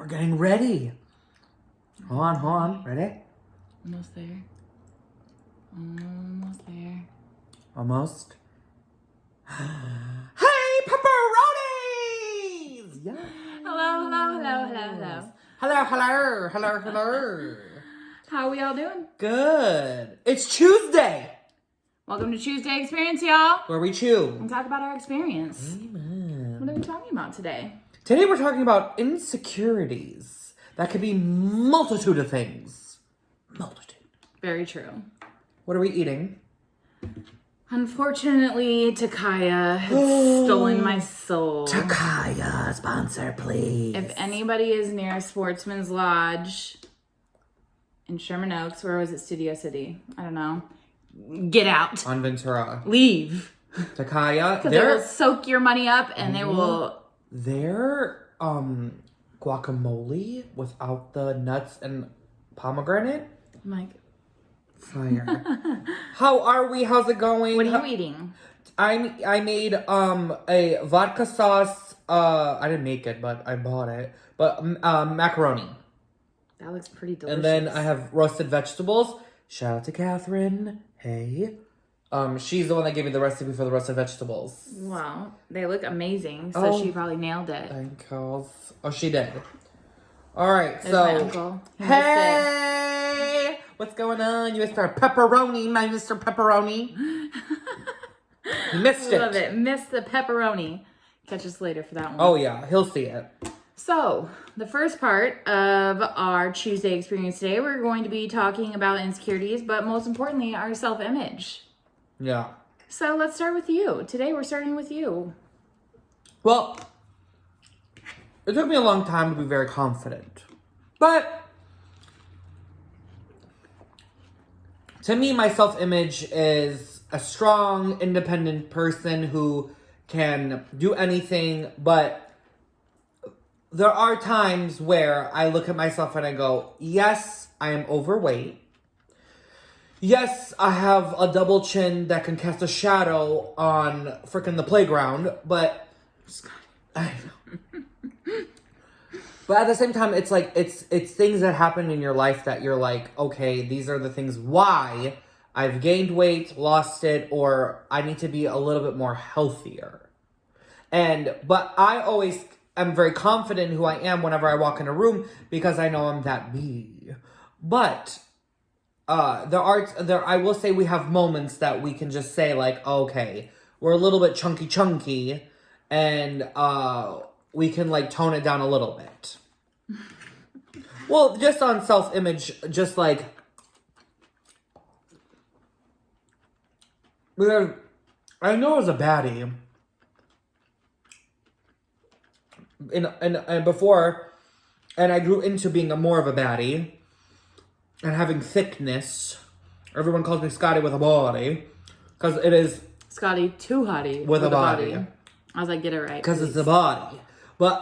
we're getting ready. Hold on. Ready? Almost there. Almost there. Almost. Hey, pepperonis! Yeah. Hello. Hello. How are we all doing? Good. It's Tuesday, Welcome to CHEWSDAY Experience, y'all. where we chew. And talk about our experience. Amen. What are we talking about today? Today we're talking about insecurities. That could be multitude of things. Multitude. Very true. What are we eating? Unfortunately, Takaya has stolen my soul. Takaya, sponsor, please. If anybody is near Sportsman's Lodge in Sherman Oaks, where was it? Studio City? I don't know. Get out. On Ventura. Leave. Takaya, Because they will soak your money up and they will... Their guacamole without the nuts and pomegranate. I'm like, Fire. How are we? How's it going? what are you eating? I made a vodka sauce. I didn't make it, but I bought it. But macaroni. That looks pretty delicious. And then I have roasted vegetables. Shout out to Catherine. Hey. She's the one that gave me the recipe for the roasted vegetables. Wow, they look amazing. So she probably nailed it. Thank you. Oh, she did. All right, There's my uncle. He missed hey, what's going on? You Mr. Pepperoni, my Mr. Pepperoni. You missed it. Love it. Missed the pepperoni. Catch us later for that one. Oh yeah, he'll see it. So, the first part of our CHEWSDAY experience today, we're going to be talking about insecurities, but most importantly, our self-image. Yeah. So, let's start with you. Today, we're starting with you. Well, it took me a long time to be very confident. But to me, my self-image is a strong, independent person who can do anything, but there are times where I look at myself and I go, yes, I am overweight. Yes, I have a double chin that can cast a shadow on frickin' the playground, but I know. But at the same time, it's like, it's things that happen in your life that you're like, okay, these are the things why I've gained weight, lost it, or I need to be a little bit more healthier. But I always am very confident in who I am whenever I walk in a room because I know I'm that me. But I will say we have moments that we can just say like, okay, we're a little bit chunky, and we can like tone it down a little bit. Well, just on self-image, just like I know I was a baddie. And before, and I grew into being more of a baddie and having thickness. Everyone calls me Scotty with a body because it is Scotty too hottie with a body. I was like, get it right. Because it's a body. But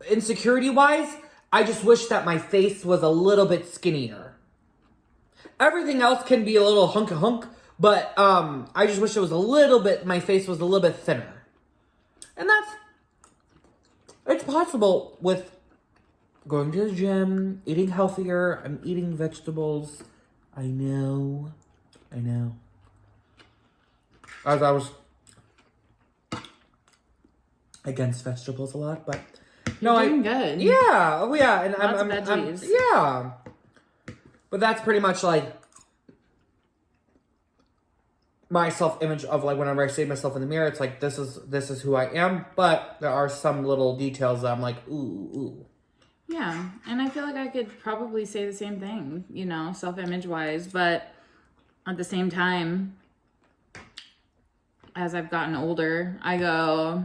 insecurity wise, I just wish that my face was a little bit skinnier. Everything else can be a little hunk, but I just wish it was my face was a little bit thinner. And it's possible with going to the gym, eating healthier. I'm eating vegetables. I know. As I was against vegetables a lot, but no, You're doing good. Yeah, oh yeah, and Lots I'm of veggies. yeah. But that's pretty much like my self-image of like whenever I see myself in the mirror, it's like this is who I am, but there are some little details that I'm like, ooh. Yeah, and I feel like I could probably say the same thing, self-image wise, but at the same time, as I've gotten older, I go,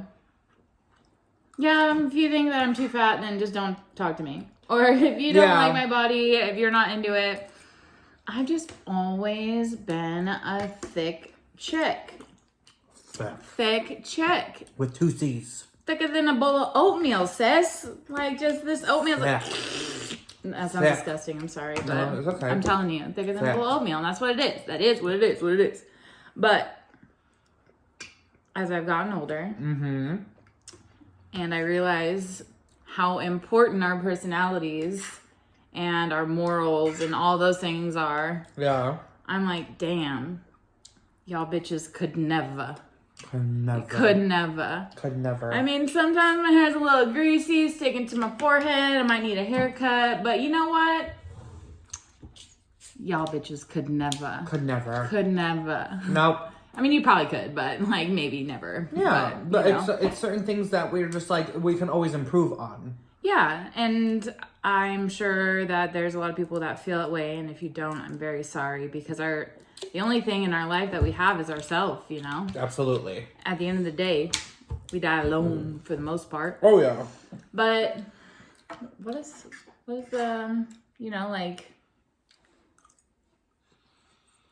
yeah, if you think that I'm too fat, then just don't talk to me. Or if you don't like my body, if you're not into it, I've just always been a thick chick. Thick chick. With 2 C's. Thicker than a bowl of oatmeal, sis. Like, just this oatmeal. Like, that sounds disgusting. I'm sorry. But no, it's okay. I'm telling you, thicker than a bowl of oatmeal. And that's what it is. That is what it is. But as I've gotten older, and I realize how important our personalities and our morals and all those things are. Yeah. I'm like, damn, y'all bitches could never. Could never. Could never. Could never. I mean, sometimes my hair's a little greasy, sticking to my forehead. I might need a haircut. But you know what? Y'all bitches could never. Could never. Could never. Nope. I mean, you probably could, but like maybe never. Yeah, but you know. it's certain things that we're just like, we can always improve on. Yeah, and I'm sure that there's a lot of people that feel that way, and if you don't, I'm very sorry, because the only thing in our life that we have is ourselves, you know? Absolutely. At the end of the day, we die alone for the most part. Oh, yeah. But what is the, you know, like,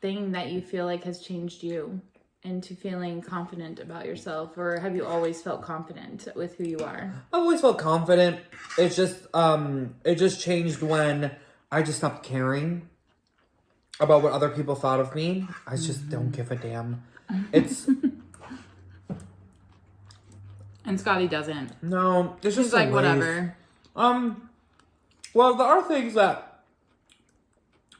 thing that you feel like has changed you into feeling confident about yourself, or have you always felt confident with who you are? I've always felt confident. It's just it just changed when I just stopped caring about what other people thought of me. I just don't give a damn. It's and Scotty doesn't. No, it's just he's like, whatever. Well, there are things that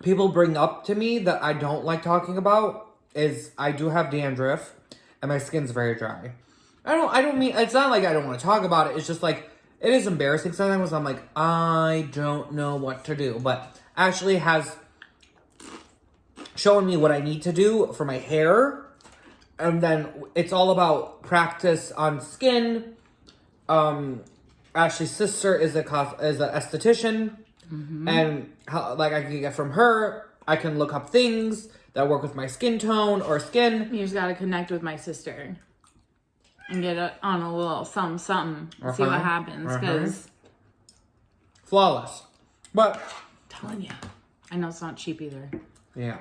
people bring up to me that I don't like talking about. Is I do have dandruff and my skin's very dry. I don't mean, it's not like I don't want to talk about it. It's just like, it is embarrassing sometimes. I'm like, I don't know what to do. But Ashley has shown me what I need to do for my hair. And then it's all about practice on skin. Ashley's sister is an esthetician. Mm-hmm. And how, like, I can get from her, I can look up things that work with my skin tone or skin. You just gotta connect with my sister and get on a little something, see what happens, because flawless. But I'm telling you, I know it's not cheap either. Yeah.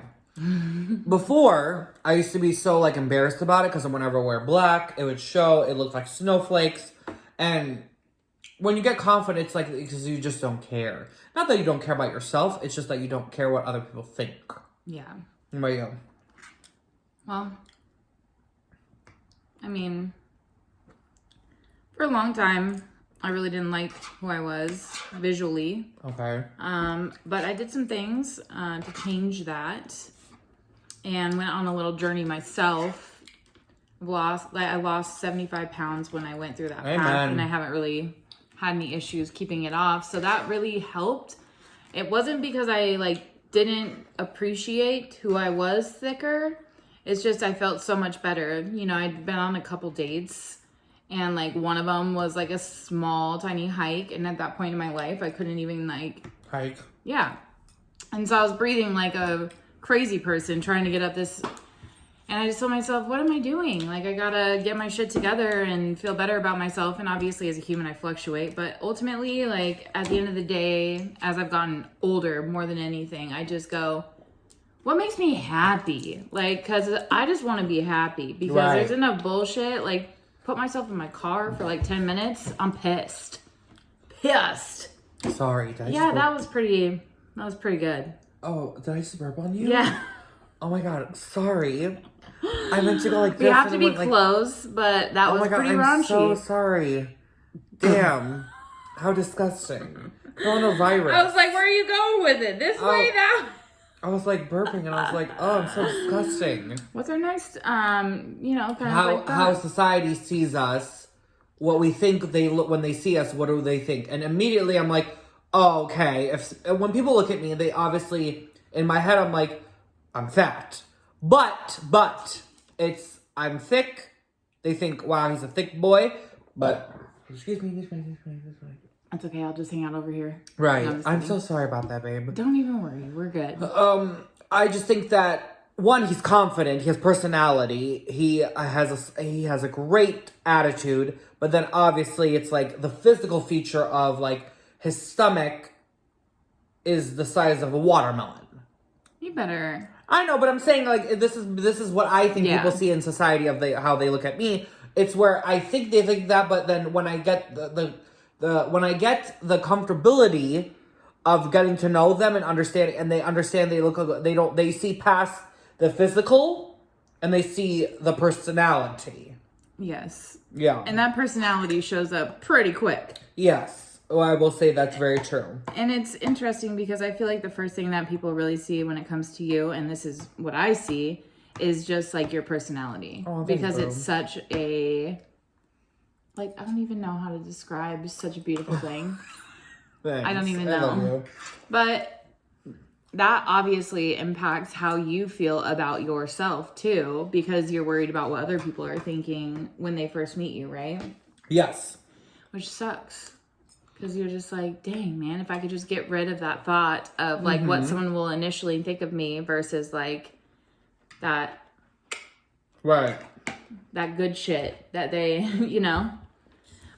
Before, I used to be so like embarrassed about it because whenever I wear black, it would show. It looked like snowflakes. And when you get confident, it's like because you just don't care. Not that you don't care about yourself. It's just that you don't care what other people think. Yeah. What about you? Well, I mean, for a long time, I really didn't like who I was visually. Okay. But I did some things to change that, and went on a little journey myself. I lost 75 pounds when I went through that path, and I haven't really had any issues keeping it off. So that really helped. It wasn't because I didn't appreciate who I was thicker. It's just I felt so much better. You know, I'd been on a couple dates, and one of them was a small, tiny hike. And at that point in my life, I couldn't even hike. Yeah. And so I was breathing like a crazy person trying to get up this. And I just told myself, what am I doing? I gotta get my shit together and feel better about myself. And obviously as a human, I fluctuate. But ultimately, at the end of the day, as I've gotten older, more than anything, I just go, what makes me happy? Cause I just want to be happy, because there's enough bullshit. Put myself in my car for 10 minutes. I'm pissed. Sorry. That was pretty good. Oh, did I just burp on you? Yeah. Oh my God. Sorry. I meant to go like this. We have to be close, but that was pretty raunchy. I'm so sorry. Damn. How disgusting. Coronavirus. I was like, where are you going with it? This way now? I was burping and I was like, oh, I'm so disgusting. What's our next, how society sees us, what we think they look when they see us, what do they think? And immediately I'm like, oh, okay. When people look at me, they obviously, in my head, I'm like, I'm fat. But, I'm thick. They think, wow, he's a thick boy. But, excuse me, this way. That's okay, I'll just hang out over here. Right. I'm so sorry about that, babe. Don't even worry, we're good. I just think that, one, he's confident, he has personality, he has a great attitude, but then obviously it's the physical feature of his stomach is the size of a watermelon. You better. I know, but I'm saying this is what I think people see in society of how they look at me. It's where I think they think that, but then when I get when I get the comfortability of getting to know them and understanding, and they understand they see past the physical and they see the personality. Yes. Yeah. And that personality shows up pretty quick. Yes. Oh, I will say that's very true. And it's interesting because I feel like the first thing that people really see when it comes to you, and this is what I see, is just like your personality. Oh, because it's such a, like, I don't even know how to describe such a beautiful thing. Thanks. I don't even I love know. you. But that obviously impacts how you feel about yourself too, because you're worried about what other people are thinking when they first meet you, right? Yes. Which sucks. Because you're just like, dang, man, if I could just get rid of that thought of like what someone will initially think of me versus like that Right. that good shit that they, you know.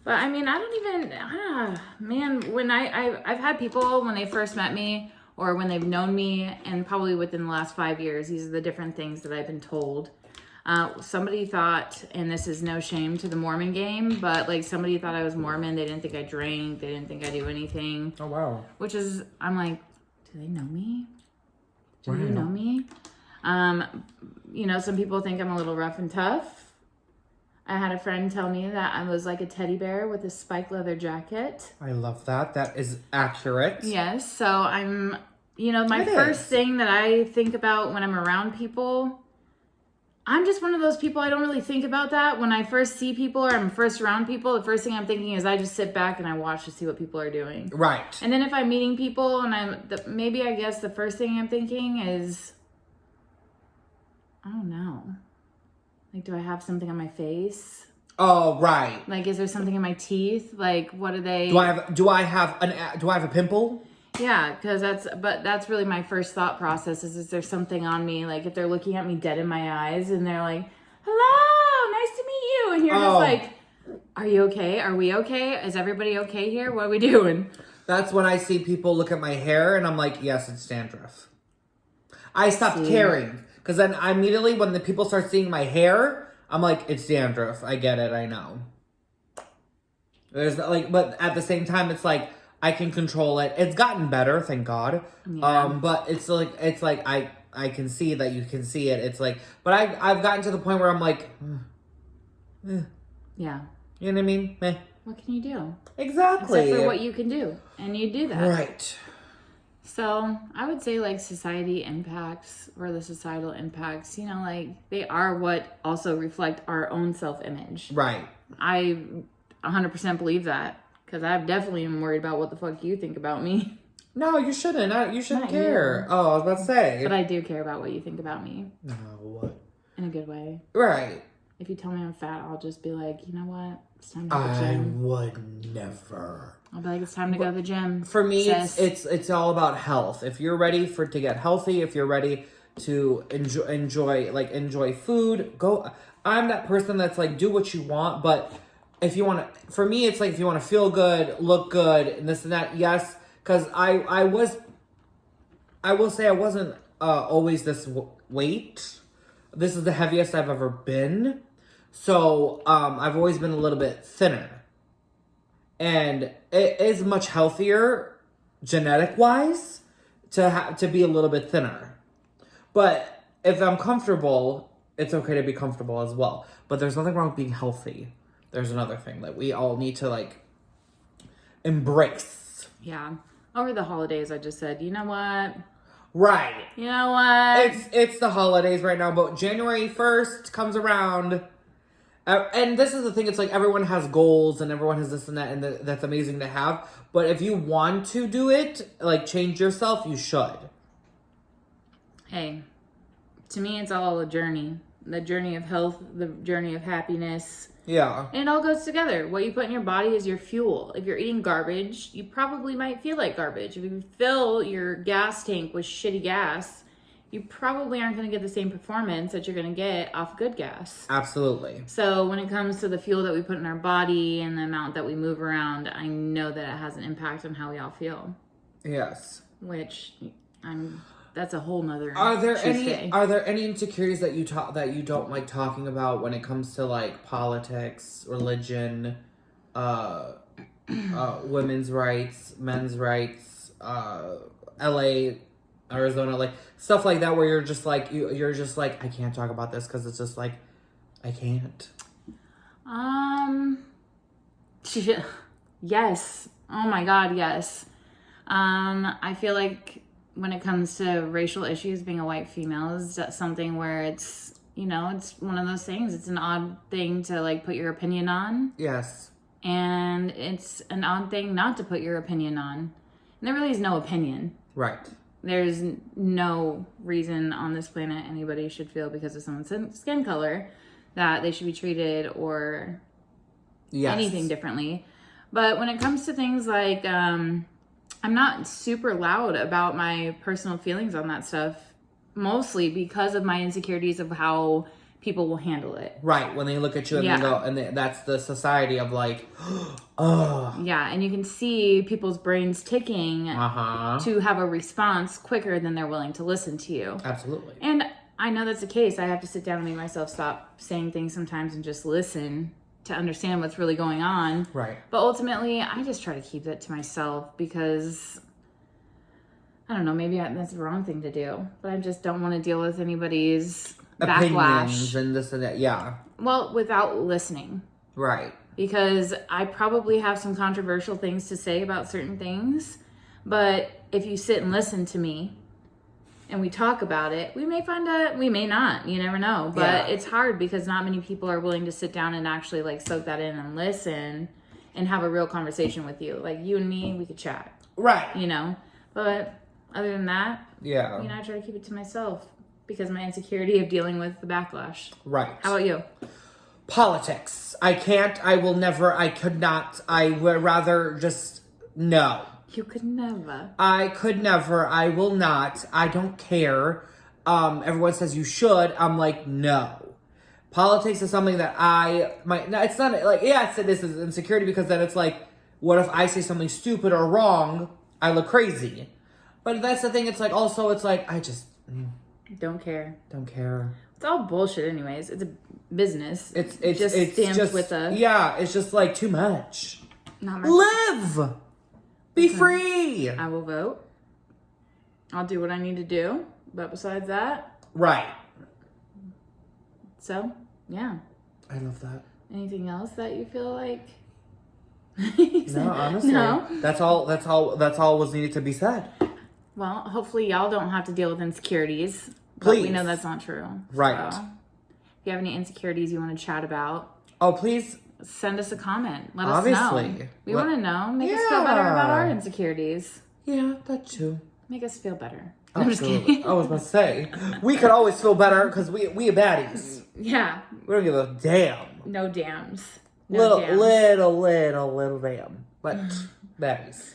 But I mean, I don't even, man, when I've had people when they first met me or when they've known me, and probably within the last 5 years, these are the different things that I've been told. Somebody thought, and this is no shame to the Mormon game, but like somebody thought I was Mormon. They didn't think I drank. They didn't think I do anything. Oh, wow. Which is, I'm like, do they know me? Do Wow. you know me? You know, some people think I'm a little rough and tough. I had a friend tell me that I was like a teddy bear with a spiked leather jacket. I love that. That is accurate. Yes. So I'm, you know, my It first is. thing that I think about when I'm around people, I'm just one of those people, I don't really think about that. When I first see people or I'm first around people, the first thing I'm thinking is I just sit back and I watch to see what people are doing. Right. And then if I'm meeting people and maybe I guess the first thing I'm thinking is, I don't know. Like, do I have something on my face? Oh, right. Like, is there something in my teeth? Like, what are they? Do I have a pimple? Yeah, because that's really my first thought process is there something on me? Like, if they're looking at me dead in my eyes and they're like, hello, nice to meet you. And you're just like, are you okay? Are we okay? Is everybody okay here? What are we doing? That's when I see people look at my hair and I'm like, yes, it's dandruff. I stopped caring. Because then immediately when the people start seeing my hair, I'm like, it's dandruff. I get it. I know. There's like, but at the same time, it's like, I can control it. It's gotten better, thank God. Yeah. But it's like I can see that you can see it. It's like, but I've gotten to the point where I'm like, Yeah. you know what I mean? What can you do? Exactly. Except for what you can do. And you do that. Right. So I would say like society impacts or the societal impacts, you know, like they are what also reflect our own self-image. Right. I 100% believe that because I've definitely been worried about what the fuck you think about me. No, you shouldn't. You shouldn't Not care. you. Oh, I was about to say. But I do care about what you think about me No. in a good way. Right. If you tell me I'm fat, I'll just be like, you know what? It's time to go to the I gym. would never. I'll be like, it's time to go to the gym. For me, sis. it's all about health. If you're ready to get healthy, if you're ready to enjoy food, go. I'm that person that's like, do what you want, but if you want to, for me, it's like if you want to feel good, look good, and this and that, yes. Because I will say I wasn't always this weight. This is the heaviest I've ever been. So I've always been a little bit thinner. And it is much healthier, genetic-wise, to be a little bit thinner. But if I'm comfortable, it's okay to be comfortable as well. But there's nothing wrong with being healthy. There's another thing that we all need to, like, embrace. Yeah. Over the holidays, I just said, you know what? Right. You know what? It's the holidays right now, but January 1st comes around. And this is the thing, it's like everyone has goals and everyone has this and that, and that's amazing to have. But if you want to do it, like change yourself, you should. Hey, to me, it's all a journey. The journey of health, the journey of happiness. Yeah. And it all goes together. What you put in your body is your fuel. If you're eating garbage, you probably might feel like garbage. If you fill your gas tank with shitty gas, you probably aren't going to get the same performance that you're going to get off good gas. Absolutely. So when it comes to the fuel that we put in our body and the amount that we move around, I know that it has an impact on how we all feel. Yes. Which that's a whole nother Are there CHEWSDAY. any insecurities that you don't like talking about when it comes to like politics, religion, women's rights, men's rights, LA, Arizona, like stuff like that, where you're just like I can't talk about this because it's just like I can't. Yes. Oh my God, yes. I feel like when it comes to racial issues, being a white female is something where it's, you know, it's one of those things. It's an odd thing to like put your opinion on. Yes. And it's an odd thing not to put your opinion on. And there really is no opinion. Right. There's no reason on this planet anybody should feel because of someone's skin color that they should be treated or anything differently. But when it comes to things like, I'm not super loud about my personal feelings on that stuff, mostly because of my insecurities of how people will handle it. Right, when they look at you and they go, and that's the society of like, oh. Yeah, and you can see people's brains ticking to have a response quicker than they're willing to listen to you. Absolutely. And I know that's the case. I have to sit down and make myself stop saying things sometimes and just listen to understand what's really going on. Right. But ultimately, I just try to keep that to myself because, I don't know, maybe that's the wrong thing to do. But I just don't want to deal with anybody's opinions backlash. And this and that, yeah. Well, without listening. Right. Because I probably have some controversial things to say about certain things. But if you sit and listen to me, and we talk about it, we may find out, we may not, you never know. But it's hard because not many people are willing to sit down and actually like soak that in and listen and have a real conversation with you. Like you and me, we could chat. Right. You know? But other than that, yeah. You know, I try to keep it to myself because of my insecurity of dealing with the backlash. Right. How about you? Politics. I can't, I will never, I could not, I would rather just, no. You could never. I could never. I will not. I don't care. Everyone says you should. I'm like, no. Politics is something that it's not like, yes, this is insecurity because then it's like, what if I say something stupid or wrong? I look crazy. But that's the thing. It's like, also, it's like, I just don't care. Don't care. It's all bullshit anyways. It's a business. It's just stamped with a... Yeah, it's just like too much. Not much. Live! Be free! I will vote. I'll do what I need to do. But besides that... Right. So, yeah. I love that. Anything else that you feel like... No, honestly. No? That's all was needed to be said. Well, hopefully y'all don't have to deal with insecurities. Please. But we know that's not true. Right. So, if you have any insecurities you want to chat about... Oh, please... Send us a comment. Let Obviously. us know. We want to know. Make us feel better about our insecurities. Yeah, that too. Make us feel better. Absolutely. I'm just kidding. I was going to say, we could always feel better because we are baddies. Yeah. We don't give a damn. No dams. No Little damn. But baddies.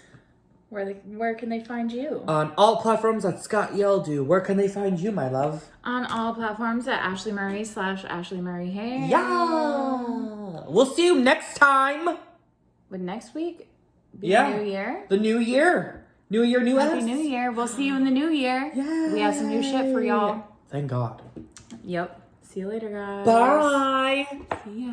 Where can they find you? On all platforms at Scott Yeldu. Where can they find you, my love? On all platforms at Ashley Murray /Ashley Murray Hair. Yeah. We'll see you next time. Would next week be the New Year? The New Year. New Year, new us. Happy New Year. We'll see you in the New Year. Yay. We have some new shit for y'all. Thank God. Yep. See you later, guys. Bye. See ya.